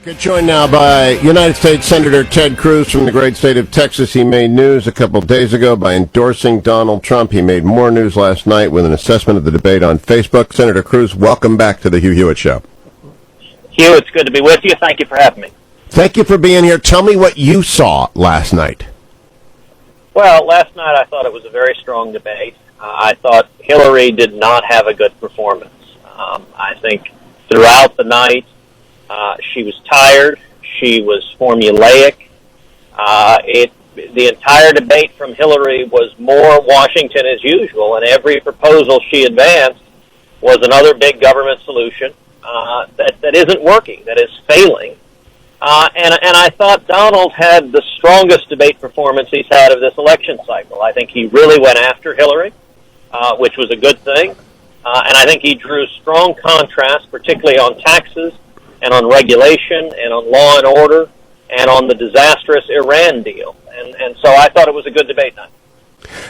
Get joined now by United States Senator Ted Cruz from the great state of Texas. He made news a couple of days ago by endorsing Donald Trump. He made more news last night with an assessment of the debate on Facebook. Senator Cruz, welcome back to the Hugh Hewitt Show. Hugh, it's good to be with you. Thank you for having me. Thank you for being here. Tell me what you saw last night. Well, last night I thought it was a very strong debate. I thought Hillary did not have a good performance. I think throughout the night, she was tired. She was formulaic. The entire debate from Hillary was more Washington as usual, and every proposal she advanced was another big government solution that isn't working, that is failing. And I thought Donald had the strongest debate performance he's had of this election cycle. I think he really went after Hillary, which was a good thing. And I think he drew strong contrast, particularly on taxes, and on regulation, and on law and order, and on the disastrous Iran deal. And so I thought it was a good debate night.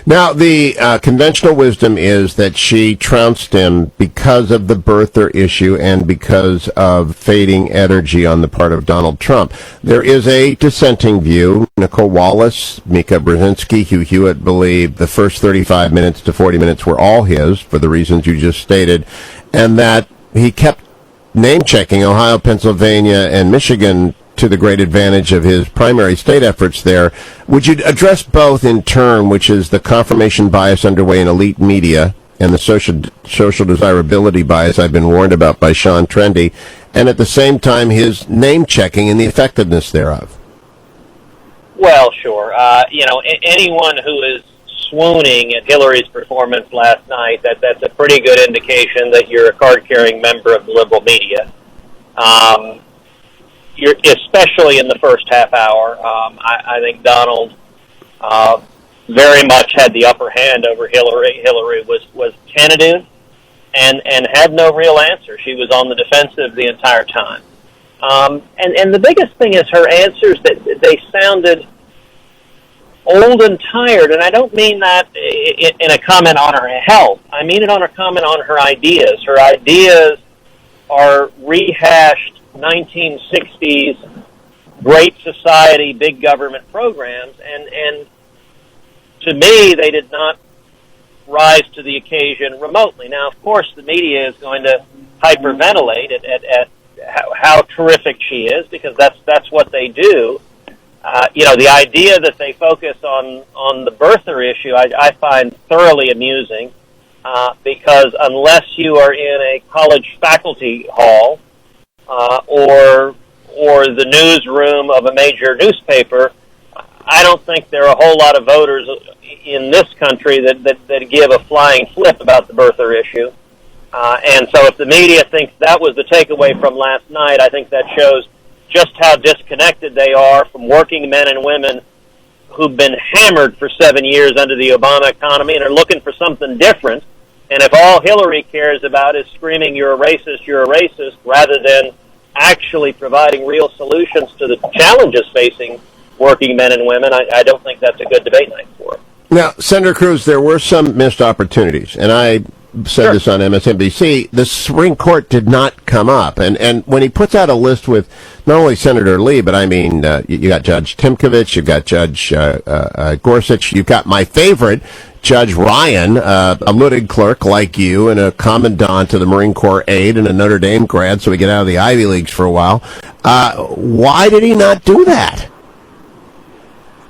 Now, the conventional wisdom is that she trounced him because of the birther issue and because of fading energy on the part of Donald Trump. There is a dissenting view. Nicole Wallace, Mika Brzezinski, Hugh Hewitt believe the first 35 minutes to 40 minutes were all his for the reasons you just stated, and that he kept name-checking Ohio, Pennsylvania, and Michigan to the great advantage of his primary state efforts there. Would you address both in turn, which is the confirmation bias underway in elite media and the social desirability bias I've been warned about by Sean Trendy, and at the same time his name-checking and the effectiveness thereof? Well, sure. Anyone who is swooning at Hillary's performance last night, that's a pretty good indication that you're a card-carrying member of the liberal media. Especially in the first half hour. I think Donald very much had the upper hand over Hillary. Hillary was tentative and had no real answer. She was on the defensive the entire time. And the biggest thing is her answers, that they sounded old and tired, and I don't mean that in a comment on her health. I mean it on a comment on her ideas. Her ideas are rehashed 1960s great society, big government programs, and to me, they did not rise to the occasion remotely. Now, of course, the media is going to hyperventilate at how terrific she is, because that's what they do. The idea that they focus on the birther issue, I find thoroughly amusing, because unless you are in a college faculty hall or the newsroom of a major newspaper, I don't think there are a whole lot of voters in this country that give a flying flip about the birther issue. And so if the media thinks that was the takeaway from last night, I think that shows just how disconnected they are from working men and women who've been hammered for 7 years under the Obama economy and are looking for something different. And if all Hillary cares about is screaming, you're a racist, rather than actually providing real solutions to the challenges facing working men and women, I don't think that's a good debate night for her. Now, Senator Cruz, there were some missed opportunities, and I said this on MSNBC. The Supreme Court did not come up, and when he puts out a list with not only Senator Lee, but I mean, you got Judge Timkovich, you've got Judge Gorsuch, you've got my favorite, Judge Ryan, a Ludwig clerk like you, and a commandant to the Marine Corps aide, and a Notre Dame grad, so we get out of the Ivy Leagues for a while. Why did he not do that?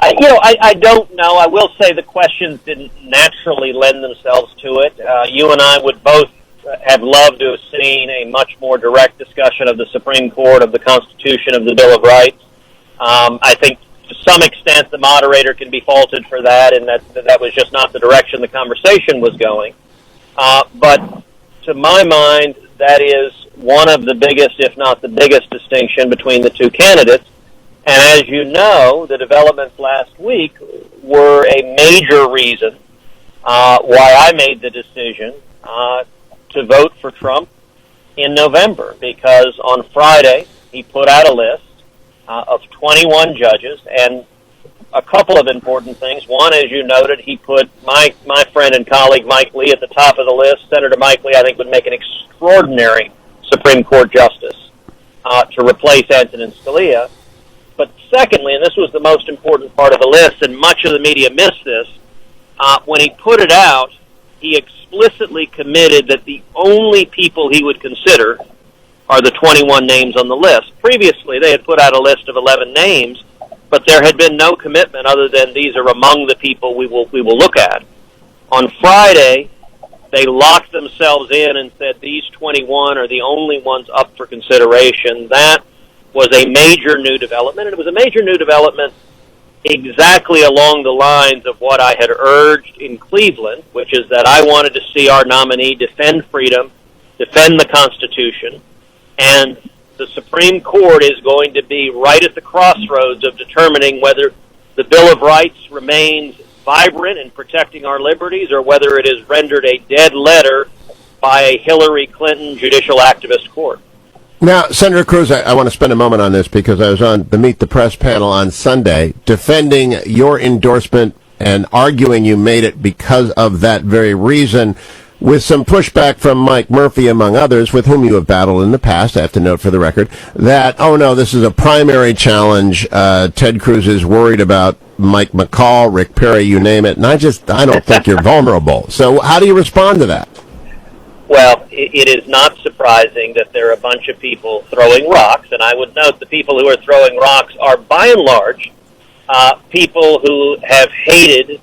I don't know. I will say the questions didn't naturally lend themselves to it. You and I would both have loved to have seen a much more direct discussion of the Supreme Court, of the Constitution, of the Bill of Rights. I think to some extent the moderator can be faulted for that, and that was just not the direction the conversation was going. But to my mind, that is one of the biggest, if not the biggest, distinction between the two candidates. And as you know, the developments last week were a major reason why I made the decision to vote for Trump in November, because on Friday he put out a list of 21 judges, and a couple of important things. One, as you noted, he put my friend and colleague Mike Lee at the top of the list. Senator Mike Lee, I think, would make an extraordinary Supreme Court justice. to replace Antonin Scalia. But secondly, and this was the most important part of the list, and much of the media missed this, when he put it out, he explicitly committed that the only people he would consider are the 21 names on the list. Previously, they had put out a list of 11 names, but there had been no commitment other than these are among the people we will look at. On Friday, they locked themselves in and said these 21 are the only ones up for consideration. That was a major new development, and it was a major new development exactly along the lines of what I had urged in Cleveland, which is that I wanted to see our nominee defend freedom, defend the Constitution, and the Supreme Court is going to be right at the crossroads of determining whether the Bill of Rights remains vibrant in protecting our liberties or whether it is rendered a dead letter by a Hillary Clinton judicial activist court. Now, Senator Cruz, I want to spend a moment on this because I was on the Meet the Press panel on Sunday defending your endorsement and arguing you made it because of that very reason, with some pushback from Mike Murphy, among others, with whom you have battled in the past. I have to note for the record that, oh no, this is a primary challenge. Ted Cruz is worried about Mike McCall, Rick Perry, you name it, and I don't think you're vulnerable. So how do you respond to that? Well, it is not surprising that there are a bunch of people throwing rocks, and I would note the people who are throwing rocks are, by and large, people who have hated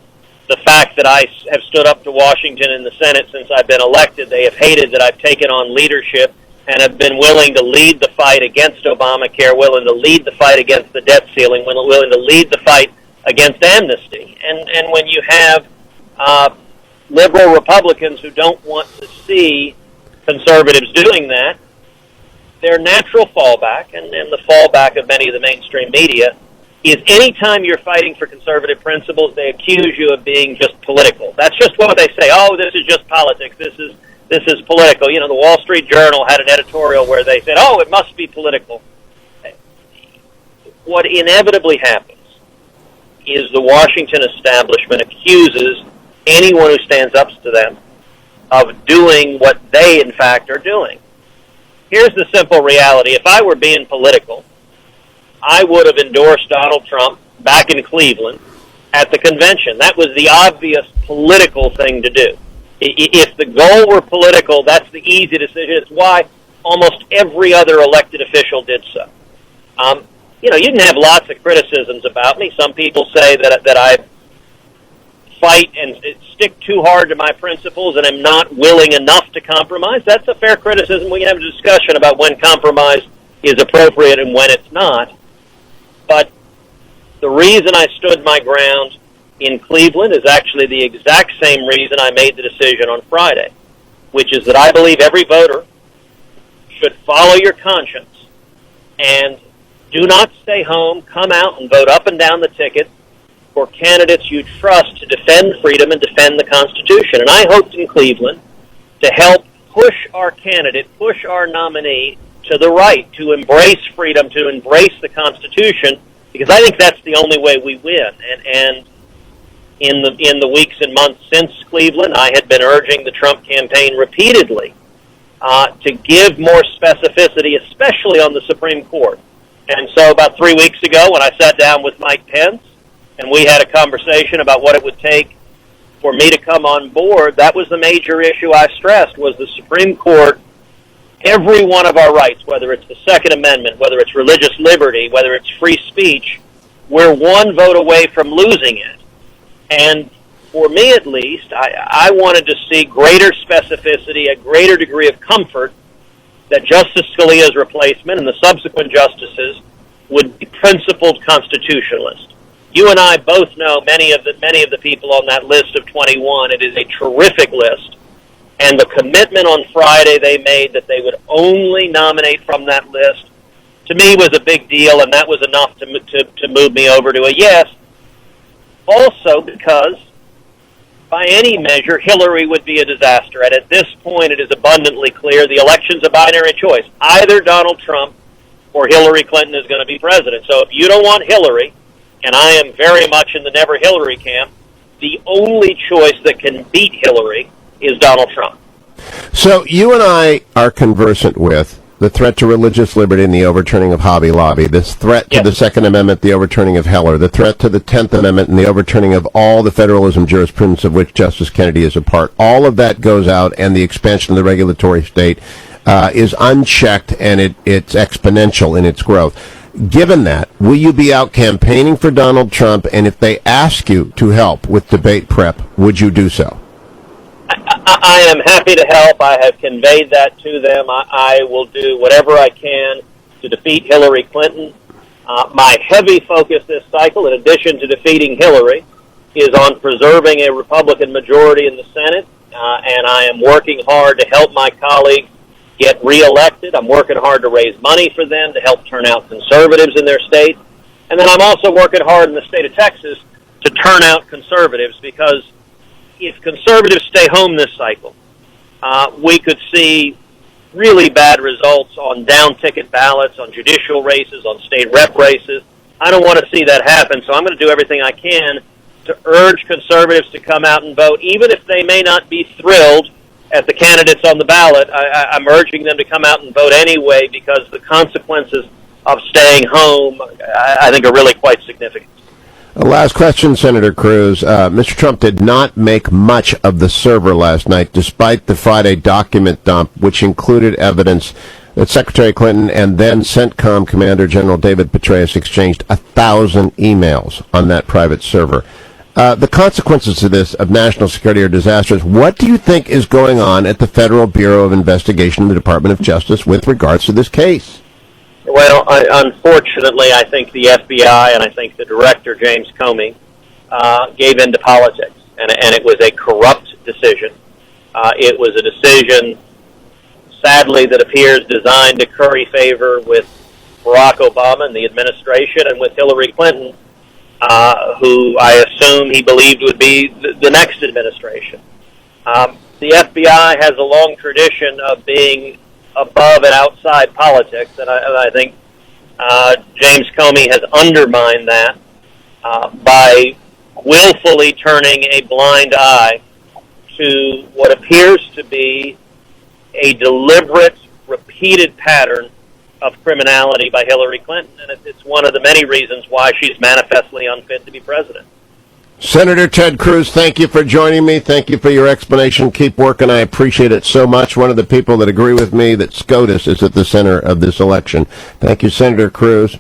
the fact that I have stood up to Washington in the Senate since I've been elected. They have hated that I've taken on leadership and have been willing to lead the fight against Obamacare, willing to lead the fight against the debt ceiling, willing to lead the fight against amnesty. And when you have liberal Republicans who don't want to see conservatives doing that, their natural fallback, and the fallback of many of the mainstream media, is anytime you're fighting for conservative principles, they accuse you of being just political. That's just what they say. Oh, this is just politics. This is political. You know, the Wall Street Journal had an editorial where they said, oh, it must be political. What inevitably happens is the Washington establishment accuses anyone who stands up to them of doing what they, in fact, are doing. Here's the simple reality. If I were being political, I would have endorsed Donald Trump back in Cleveland at the convention. That was the obvious political thing to do. If the goal were political, that's the easy decision. It's why almost every other elected official did so. You can have lots of criticisms about me. Some people say that I fight and stick too hard to my principles and am not willing enough to compromise. That's a fair criticism. We can have a discussion about when compromise is appropriate and when it's not. But the reason I stood my ground in Cleveland is actually the exact same reason I made the decision on Friday, which is that I believe every voter should follow your conscience and do not stay home, come out and vote up and down the ticket for candidates you trust to defend freedom and defend the Constitution. And I hoped in Cleveland to help push our candidate, push our nominee to the right, to embrace freedom, to embrace the Constitution, because I think that's the only way we win. And in the weeks and months since Cleveland, I had been urging the Trump campaign repeatedly to give more specificity, especially on the Supreme Court. And so about 3 weeks ago, when I sat down with Mike Pence, and we had a conversation about what it would take for me to come on board, that was the major issue I stressed, was the Supreme Court, every one of our rights, whether it's the Second Amendment, whether it's religious liberty, whether it's free speech, we're one vote away from losing it. And for me at least, I wanted to see greater specificity, a greater degree of comfort that Justice Scalia's replacement and the subsequent justices would be principled constitutionalists. You and I both know many of the people on that list of 21. It is a terrific list. And the commitment on Friday they made that they would only nominate from that list, to me, was a big deal, and that was enough to move me over to a yes. Also because, by any measure, Hillary would be a disaster. And at this point, it is abundantly clear the election's a binary choice. Either Donald Trump or Hillary Clinton is going to be president. So if you don't want Hillary, and I am very much in the never Hillary camp, the only choice that can beat Hillary is Donald Trump. So you and I are conversant with the threat to religious liberty and the overturning of Hobby Lobby, this threat to the Second Amendment, the overturning of Heller, the threat to the 10th Amendment and the overturning of all the federalism jurisprudence of which Justice Kennedy is a part, all of that goes out, and the expansion of the regulatory state is unchecked, and it's exponential in its growth. Given that, will you be out campaigning for Donald Trump, and if they ask you to help with debate prep, would you do so? I am happy to help. I have conveyed that to them. I will do whatever I can to defeat Hillary Clinton. My heavy focus this cycle, in addition to defeating Hillary, is on preserving a Republican majority in the Senate, and I am working hard to help my colleagues get reelected. I'm working hard to raise money for them to help turn out conservatives in their state. And then I'm also working hard in the state of Texas to turn out conservatives, because if conservatives stay home this cycle, we could see really bad results on down-ticket ballots, on judicial races, on state rep races. I don't want to see that happen, so I'm going to do everything I can to urge conservatives to come out and vote, even if they may not be thrilled at the candidates on the ballot. I'm urging them to come out and vote anyway, because the consequences of staying home, I think, are really quite significant. Last question, Senator Cruz. Mr. Trump did not make much of the server last night, despite the Friday document dump, which included evidence that Secretary Clinton and then CENTCOM Commander General David Petraeus exchanged 1,000 emails on that private server. The consequences of this, of national security, are disastrous. What do you think is going on at the Federal Bureau of Investigation and the Department of Justice with regards to this case? Well, unfortunately, I think the FBI and I think the director, James Comey, gave in to politics, and it was a corrupt decision. It was a decision, sadly, that appears designed to curry favor with Barack Obama and the administration, and with Hillary Clinton, who I assume he believed would be the next administration. The FBI has a long tradition of being above and outside politics, and I think James Comey has undermined that by willfully turning a blind eye to what appears to be a deliberate, repeated pattern of criminality by Hillary Clinton, and it's one of the many reasons why she's manifestly unfit to be president. Senator Ted Cruz, thank you for joining me. Thank you for your explanation. Keep working. I appreciate it so much. One of the people that agree with me that SCOTUS is at the center of this election. Thank you, Senator Cruz.